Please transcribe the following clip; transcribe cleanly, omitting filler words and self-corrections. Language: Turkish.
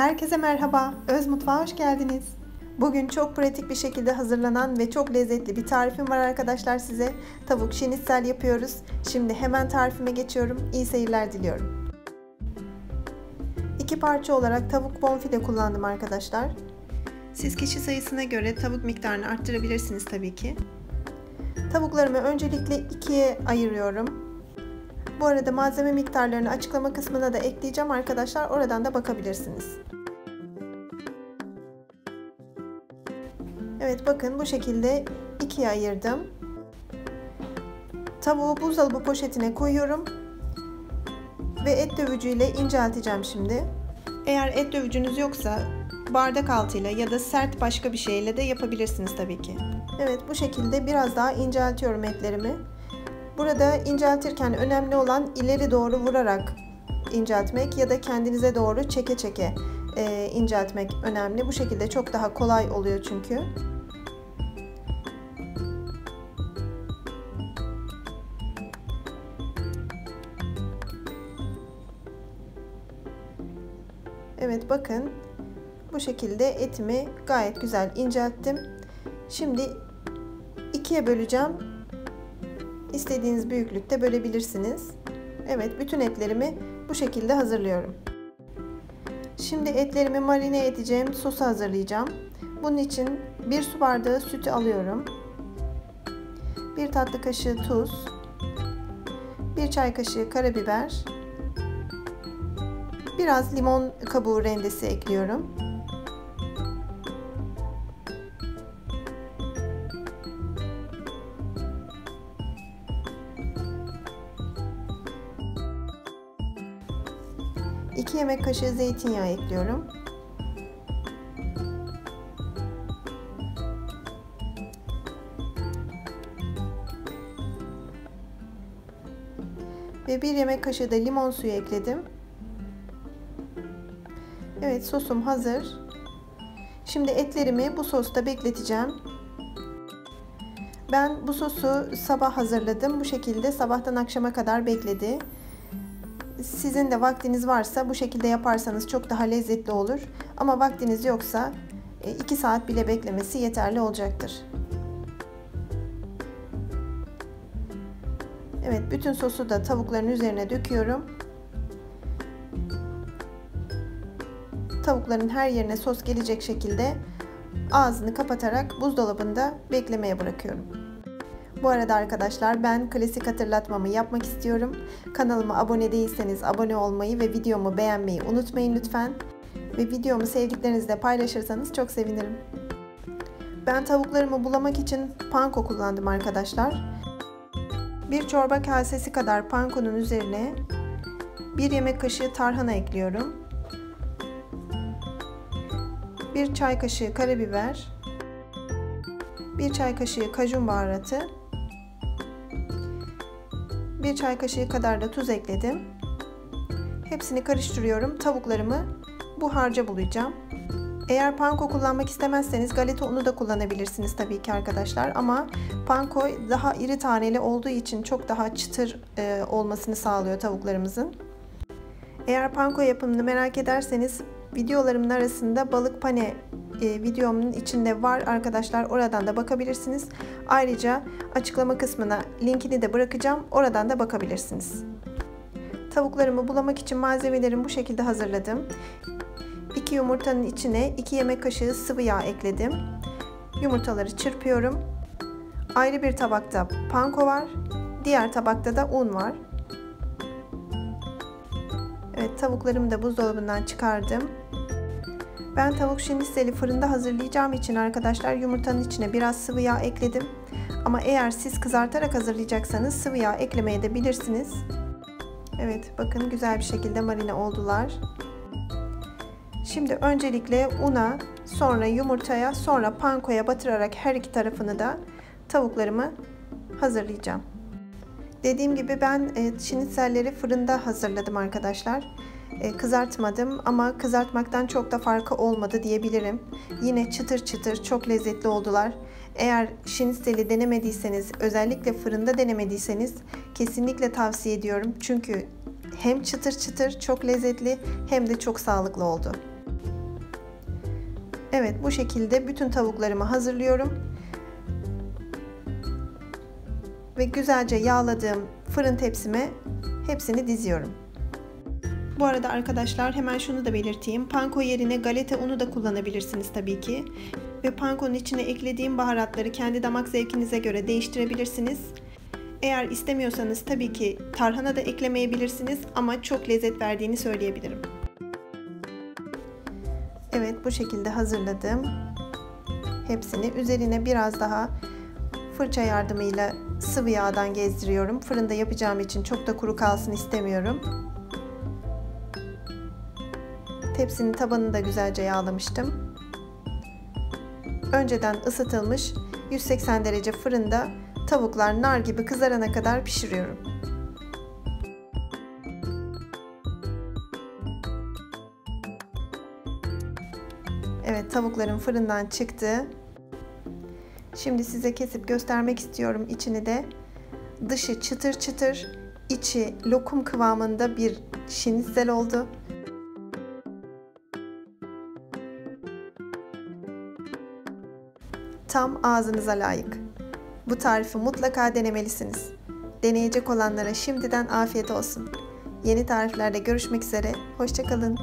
Herkese merhaba, Öz Mutfağa hoş geldiniz. Bugün çok pratik bir şekilde hazırlanan ve çok lezzetli bir tarifim var arkadaşlar size. Tavuk şinitzel yapıyoruz. Şimdi hemen tarifime geçiyorum. İyi seyirler diliyorum. 2 parça olarak tavuk bonfile kullandım arkadaşlar. Siz kişi sayısına göre tavuk miktarını arttırabilirsiniz tabii ki. Tavuklarımı öncelikle ikiye ayırıyorum. Bu arada malzeme miktarlarını açıklama kısmına da ekleyeceğim arkadaşlar. Oradan da bakabilirsiniz. Evet, bakın bu şekilde ikiye ayırdım. Tavuğu buzdolabı poşetine koyuyorum. Ve et dövücüyle incelteceğim şimdi. Eğer et dövücünüz yoksa bardak altıyla ya da sert başka bir şeyle de yapabilirsiniz tabii ki. Evet, bu şekilde biraz daha inceltiyorum etlerimi. Burada inceltirken önemli olan ileri doğru vurarak inceltmek ya da kendinize doğru çeke çeke inceltmek önemli. Bu şekilde çok daha kolay oluyor çünkü. Evet, bakın bu şekilde etimi gayet güzel incelttim. Şimdi ikiye böleceğim. İstediğiniz büyüklükte bölebilirsiniz. Evet, bütün etlerimi bu şekilde hazırlıyorum. Şimdi etlerimi marine edeceğim sosu hazırlayacağım. Bunun için 1 su bardağı sütü alıyorum. 1 tatlı kaşığı tuz, 1 çay kaşığı karabiber, biraz limon kabuğu rendesi ekliyorum. İki yemek kaşığı zeytinyağı ekliyorum. Ve 1 yemek kaşığı da limon suyu ekledim. Evet, sosum hazır. Şimdi etlerimi bu sosta bekleteceğim. Ben bu sosu sabah hazırladım. Bu şekilde sabahtan akşama kadar bekledi. Sizin de vaktiniz varsa bu şekilde yaparsanız çok daha lezzetli olur. Ama vaktiniz yoksa 2 saat bile beklemesi yeterli olacaktır. Evet, bütün sosu da tavukların üzerine döküyorum. Tavukların her yerine sos gelecek şekilde ağzını kapatarak buzdolabında beklemeye bırakıyorum. Bu arada arkadaşlar, ben klasik hatırlatmamı yapmak istiyorum. Kanalıma abone değilseniz abone olmayı ve videomu beğenmeyi unutmayın lütfen. Ve videomu sevdiklerinizle paylaşırsanız çok sevinirim. Ben tavuklarımı bulamak için panko kullandım arkadaşlar. 1 çorba kasesi kadar pankonun üzerine 1 yemek kaşığı tarhana ekliyorum. 1 çay kaşığı karabiber, 1 çay kaşığı kajun baharatı, 1 çay kaşığı kadar da tuz ekledim. Hepsini karıştırıyorum. Tavuklarımı bu harca bulayacağım. Eğer panko kullanmak istemezseniz galeta unu da kullanabilirsiniz tabii ki arkadaşlar. Ama panko daha iri taneli olduğu için çok daha çıtır olmasını sağlıyor tavuklarımızın. Eğer panko yapımını merak ederseniz videolarımın arasında balık pane videomun içinde var arkadaşlar. Oradan da bakabilirsiniz. Ayrıca açıklama kısmına linkini de bırakacağım. Oradan da bakabilirsiniz. Tavuklarımı bulamak için malzemelerimi bu şekilde hazırladım. 2 yumurtanın içine 2 yemek kaşığı sıvı yağ ekledim. Yumurtaları çırpıyorum. Ayrı bir tabakta panko var. Diğer tabakta da un var. Evet, tavuklarımı da buzdolabından çıkardım. Ben tavuk şinitseli fırında hazırlayacağım için arkadaşlar yumurtanın içine biraz sıvı yağ ekledim. Ama eğer siz kızartarak hazırlayacaksanız sıvı yağ eklemeye de bilirsiniz. Evet, bakın güzel bir şekilde marine oldular. Şimdi öncelikle una, sonra yumurtaya, sonra pankoya batırarak her iki tarafını da tavuklarımı hazırlayacağım. Dediğim gibi ben şinitselleri fırında hazırladım arkadaşlar. Kızartmadım ama kızartmaktan çok da farkı olmadı diyebilirim. Yine çıtır çıtır çok lezzetli oldular. Eğer şinitseli denemediyseniz, özellikle fırında denemediyseniz kesinlikle tavsiye ediyorum. Çünkü hem çıtır çıtır çok lezzetli hem de çok sağlıklı oldu. Evet, bu şekilde bütün tavuklarımı hazırlıyorum. Ve güzelce yağladığım fırın tepsime hepsini diziyorum. Bu arada arkadaşlar hemen şunu da belirteyim. Panko yerine galeta unu da kullanabilirsiniz tabii ki. Ve pankonun içine eklediğim baharatları kendi damak zevkinize göre değiştirebilirsiniz. Eğer istemiyorsanız tabii ki tarhana da eklemeyebilirsiniz ama çok lezzet verdiğini söyleyebilirim. Evet, bu şekilde hazırladım. Hepsini üzerine biraz daha fırça yardımıyla sıvı yağdan gezdiriyorum. Fırında yapacağım için çok da kuru kalsın istemiyorum. Tepsinin tabanını da güzelce yağlamıştım. Önceden ısıtılmış 180 derece fırında tavuklar nar gibi kızarana kadar pişiriyorum. Evet, tavuklarım fırından çıktı. Şimdi size kesip göstermek istiyorum içini de. Dışı çıtır çıtır, içi lokum kıvamında bir şinitzel oldu. Tam ağzınıza layık. Bu tarifi mutlaka denemelisiniz. Deneyecek olanlara şimdiden afiyet olsun. Yeni tariflerde görüşmek üzere. Hoşça kalın.